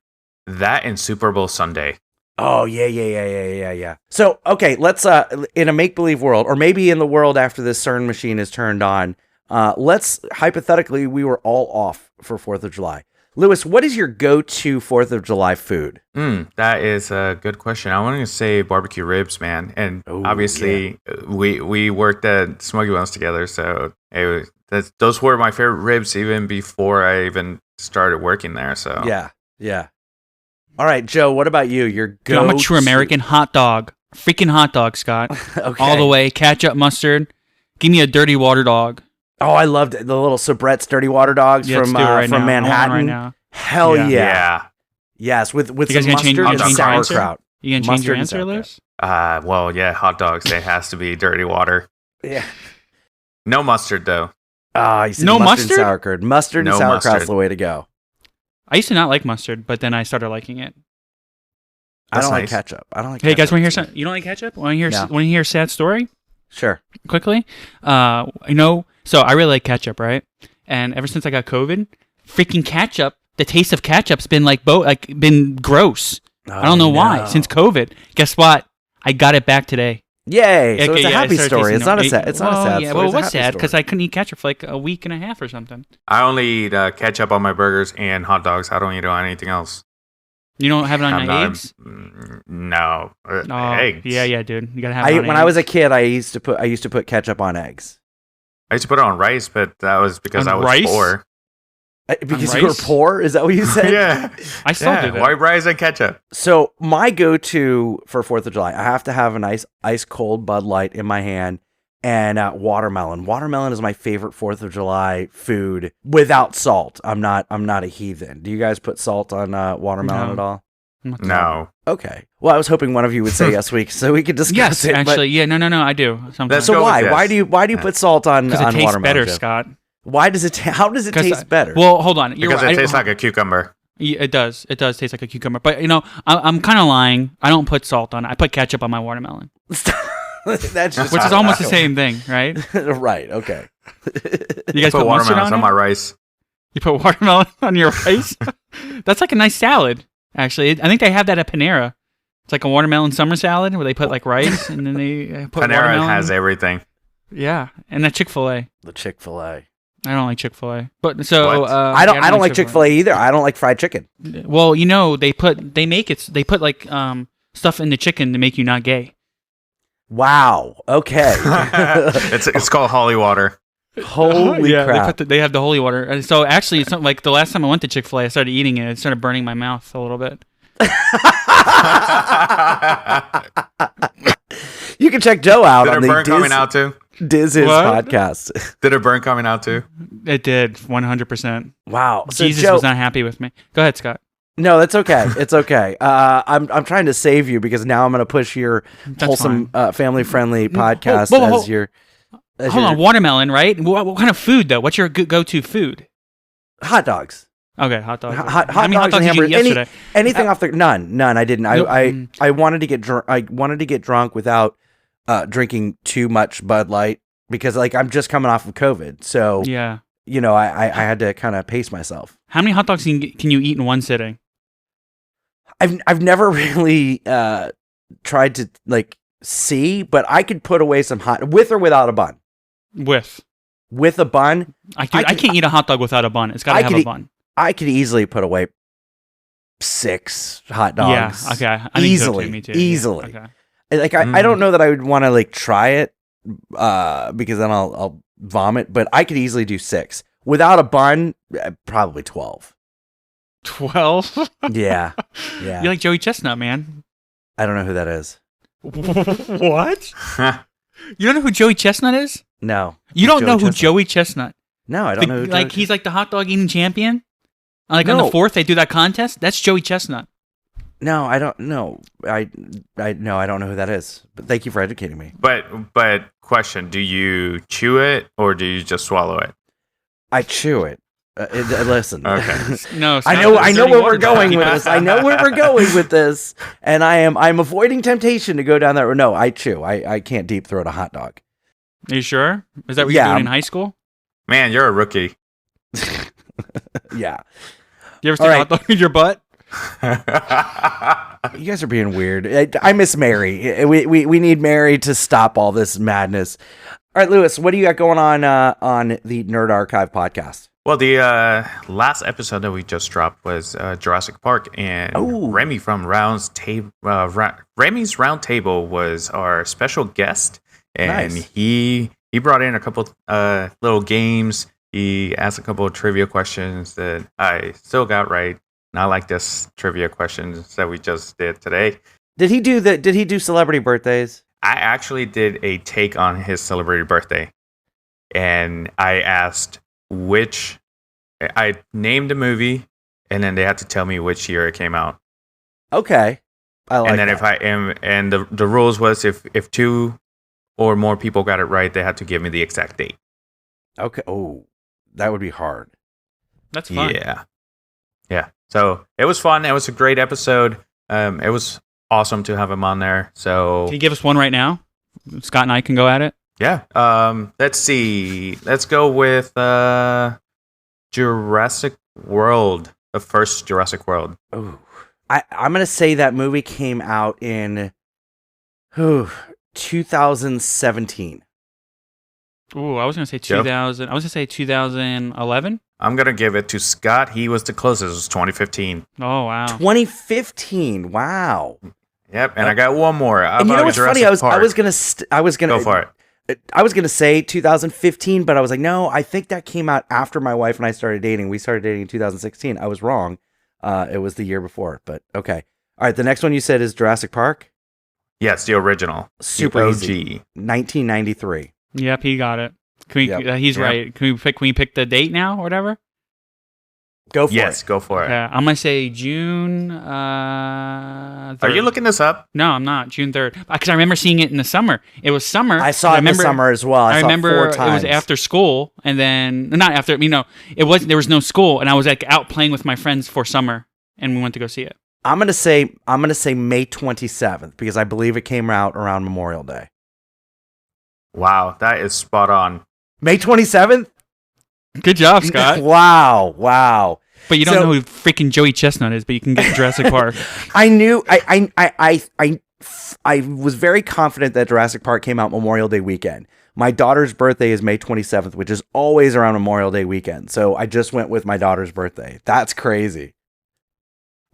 That and Super Bowl Sunday. Oh, yeah. So, okay, let's, in a make-believe world, or maybe in the world after this CERN machine is turned on, let's, hypothetically, we were all off for 4th of July. Lewis, what is your go-to 4th of July food? That is a good question. I want to say barbecue ribs, man. And obviously, we worked at Smokey Bones together, so those were my favorite ribs even before I even started working there. So Yeah. All right, Joe, what about you? Your Dude, go-to... I'm a true American hot dog. Freaking hot dog, Scott. Okay. All the way. Ketchup, mustard. Give me a dirty water dog. Oh, I loved the little Sabret's Dirty Water Dogs Yeah, from let's do it right now. I want one Manhattan. right now. Hell yeah. Yeah. Yes, with You guys some gonna change mustard and your answer? sauerkraut. You gonna change your Mustard and answer, sauerkraut. Lewis? Well, yeah, hot dogs. It has to be dirty water. Yeah. No mustard, though. You said No mustard? mustard? And sauerkraut. Mustard and No sauerkraut's mustard. the way to go. I used to not like mustard, but then I started liking it. I don't like nice. ketchup. I don't like Hey, guys, ketchup. want to hear some? You don't like ketchup? Want to hear? No. Want to hear a sad story? Sure. Quickly. So I really like ketchup, right? And ever since I got COVID, freaking ketchup, the taste of ketchup's been been gross. I don't know why. Since COVID, guess what? I got it back today. Yay! So Okay, it's a yeah, I happy started story. tasting It's not a it. sad. It's not a sad Yeah, story. well, it It's a was happy sad because story. I couldn't eat ketchup for like a week and a half or something. I only eat ketchup on my burgers and hot dogs. I don't eat on anything else. You don't have it on I'm your not- eggs? No. Oh, Eggs. yeah, dude. You gotta have it on When I was a eggs. kid, I used to put ketchup on eggs. I used to put it on rice, but that was because On I was rice? poor. Because On you were rice? poor? Is that what you said? Yeah. I still do that. White rice and ketchup. So my go-to for 4th of July, I have to have a nice ice cold Bud Light in my hand and watermelon. Watermelon is my favorite 4th of July food without salt. I'm not a heathen. Do you guys put salt on watermelon No. at all? No. Okay. Well, I was hoping one of you would say yes, so we could discuss Yes, it. but- actually, yeah, no, I do. Sometimes. So go with why? yes. Why do you put salt on Because it tastes watermelon? better, Jeff? Scott. Why does it? How does it 'Cause taste better? Well, hold on. You're Because right. it tastes like a cucumber. Yeah, it does. It does taste like a cucumber. But I'm kind of lying. I don't put salt on it. I put ketchup on my watermelon, That's just which is almost the same thing, right? right. Okay. You guys Put put mustard watermelons on on it? my rice. You put watermelon on your rice? That's like a nice salad, actually. I think they have that at Panera. It's like a watermelon summer salad where they put like rice and then they put Panera watermelon. has everything. Yeah, and a Chick-fil-A. The Chick-fil-A. I don't like Chick-fil-A, but so What? I don't like Chick-fil-A either. I don't like fried chicken. Well, they put like stuff in the chicken to make you not gay. Wow. Okay. It's called holy water. Holy yeah, crap. they have the holy water. And so actually, it's something like the last time I went to Chick-fil-A, I started eating it. It started burning my mouth a little bit. You can check Joe out Did on a the burn coming out too? Diz his What? podcast. Did it burn coming out too? It did 100%. Wow. So Jesus Joe, was not happy with me. Go ahead, Scott. no, that's okay. It's okay. I'm trying to save you because now I'm going to push your That's wholesome, family friendly podcast whoa, whoa. as your. As Hold your on, watermelon, right? What kind of food though? What's your go-to food? hot dogs. Okay, hot dogs. Hot How many hot dogs and dogs did you eat hamburgers. yesterday? Anything off the none. I didn't. I wanted to get drunk. I wanted to get drunk without drinking too much Bud Light because like I'm just coming off of COVID. So Yeah. you know, I had to kind of pace myself. How many hot dogs can you eat in one sitting? I've never really tried to like see, but I could put away some hot with or without a bun. With a bun, I can't eat a hot dog without a bun. It's got to have a bun. I could easily put away 6 hot dogs. Yeah. Okay. I think so easily, too, me too. easily. Yeah, okay. Like I don't know that I would want to like try it because then I'll vomit. But I could easily do 6 without a bun. Probably 12. 12. Yeah. You like Joey Chestnut, man? I don't know who that is. What? You don't know who Joey Chestnut is? No. You don't know who Chestnut? Joey Chestnut? No, I don't know. Who like Joey he's like the hot dog eating champion. Like on No. the 4th, they do that contest. That's Joey Chestnut. No, I don't know. I no, I don't know who that is. But thank you for educating me. But question: do you chew it or do you just swallow it? I chew it. Listen. Okay. No, I know where we're going with this. I know where we're going with this, and I'm avoiding temptation to go down that road. No, I chew. I can't deep throat a hot dog. Are you sure? Is that what Yeah, you're doing in high school? Man, you're a rookie. Yeah. You ever stick a hot dog in your butt? You guys are being weird. I miss Mary. We need Mary to stop all this madness. All right, Lewis, what do you got going on the Nerd Archive podcast? Well, the last episode that we just dropped was Jurassic Park, and Remy from Remy's Roundtable was our special guest, and Nice. he brought in a couple little games. He asked a couple of trivia questions that I still got right, not like this trivia questions that we just did today. Did he do celebrity birthdays? I actually did a take on his celebrity birthday, and I asked I named a movie, and then they had to tell me which year it came out. Okay, I like. And then that. if I am, and the rules was if 2 or more people got it right, they had to give me the exact date. Okay. Oh, that would be hard. That's fun. Yeah. So it was fun. It was a great episode. It was awesome to have him on there. So Can you give us one right now? Scott and I can go at it. yeah. Let's see. Let's go with Jurassic World. The first Jurassic World. Oh, I'm gonna say that movie came out in 2017. Ooh, I was gonna say Joe? 2000. I was gonna say 2011. I'm gonna give it to Scott. He was the closest. It was 2015. Oh wow. 2015. Wow. Yep. And I got one more. How And you about know what's funny? Jurassic I Park? was gonna Go for it. I was gonna say 2015, but I was like, no, I think that came out after my wife and I started dating. We started dating in 2016. I was wrong. It was the year before, but okay. All right, the next one you said is Jurassic Park. Yes, the original. Super the easy. OG. Yep, 1993. he got it. Can we? Yep. He's Yep. right. Can we pick the date now or whatever? Go for Yes, it. go for it. Yeah, I'm gonna say June. 3rd. Are you looking this up? No, I'm not. June 3rd. Because I remember seeing it in the summer. It was summer. I saw it in the summer as well. I saw it remember 4 it times. was after school, and then not after. It was there was no school, and I was like out playing with my friends for summer, and we went to go see it. I'm gonna say May 27th because I believe it came out around Memorial Day. Wow, that is spot on. May 27th. Good job, Scott. Wow. But you don't So- know who freaking Joey Chestnut is, but you can get Jurassic Park. I knew. I was very confident that Jurassic Park came out Memorial Day weekend. My daughter's birthday is May 27th, which is always around Memorial Day weekend. So I just went with my daughter's birthday. That's crazy.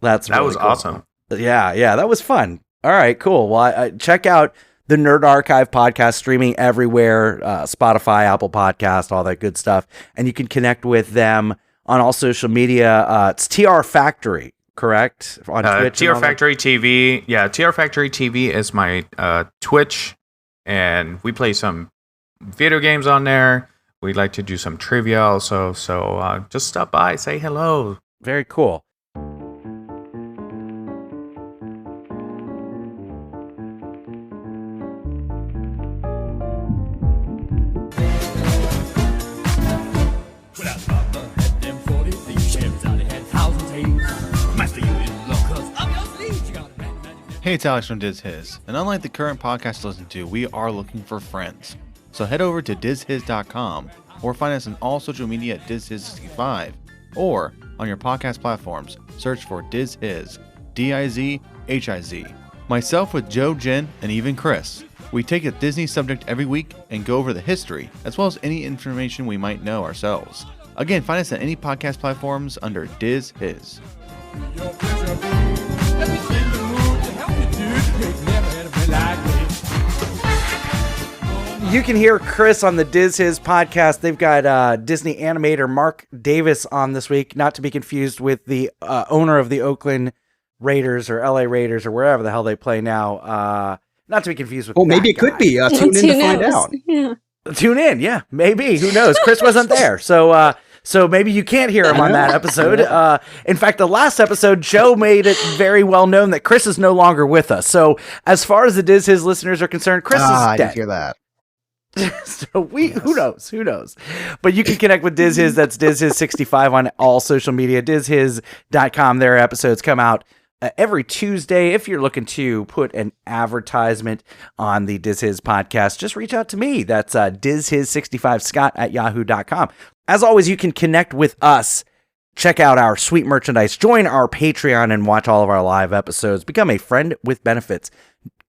That That was cool. awesome. Yeah, that was fun. All right, cool. Well, check out the Nerd Archive podcast streaming everywhere, Spotify, Apple Podcast, all that good stuff. And you can connect with them on all social media. It's TR Factory, correct? On Twitch. and TR all that? Factory TV. Yeah, TR Factory TV is my Twitch, and we play some video games on there. We like to do some trivia also. So just stop by, say hello. Very cool. Hey, it's Alex from Diz His, and unlike the current podcast to listen to, we are looking for friends. So head over to dizhiz.com or find us on all social media at DizHiz65 or on your podcast platforms, search for Diz His, D-I-Z-H-I-Z. Myself with Joe, Jen, and even Chris. We take a Disney subject every week and go over the history, as well as any information we might know ourselves. Again, find us on any podcast platforms under Diz His. You can hear Chris on the Diz His podcast. They've got Disney animator Mark Davis on this week, not to be confused with the owner of the Oakland Raiders or LA Raiders or wherever the hell they play now. Not to be confused with. Oh, maybe it could be. Tune in to find out. Yeah. Tune in, yeah, maybe. Who knows? Chris wasn't there, so maybe you can't hear him on that episode. In fact, the last episode, Joe made it very well known that Chris is no longer with us. So as far as the Diz His listeners are concerned, Chris is dead. I didn't hear that. So who knows? But you can connect with Diz His. That's Diz His 65 on all social media. DizHiz.com. Their episodes come out every Tuesday. If you're looking to put an advertisement on the Diz His podcast, just reach out to me. That's DizHiz65Scott@yahoo.com. As always, you can connect with us. Check out our sweet merchandise. Join our Patreon and watch all of our live episodes. Become a friend with benefits.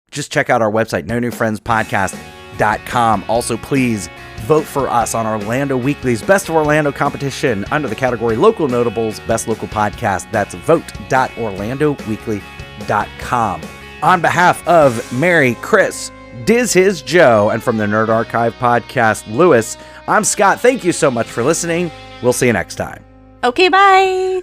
Just check out our website, NoNewFriendsPodcast.com. Also, please vote for us on Orlando Weekly's Best of Orlando competition under the category Local Notables Best Local Podcast. That's vote.orlandoweekly.com. On behalf of Mary, Chris, Diz His, Joe, and from the Nerd Archive podcast, Lewis, I'm Scott. Thank you so much for listening. We'll see you next time. Okay, bye.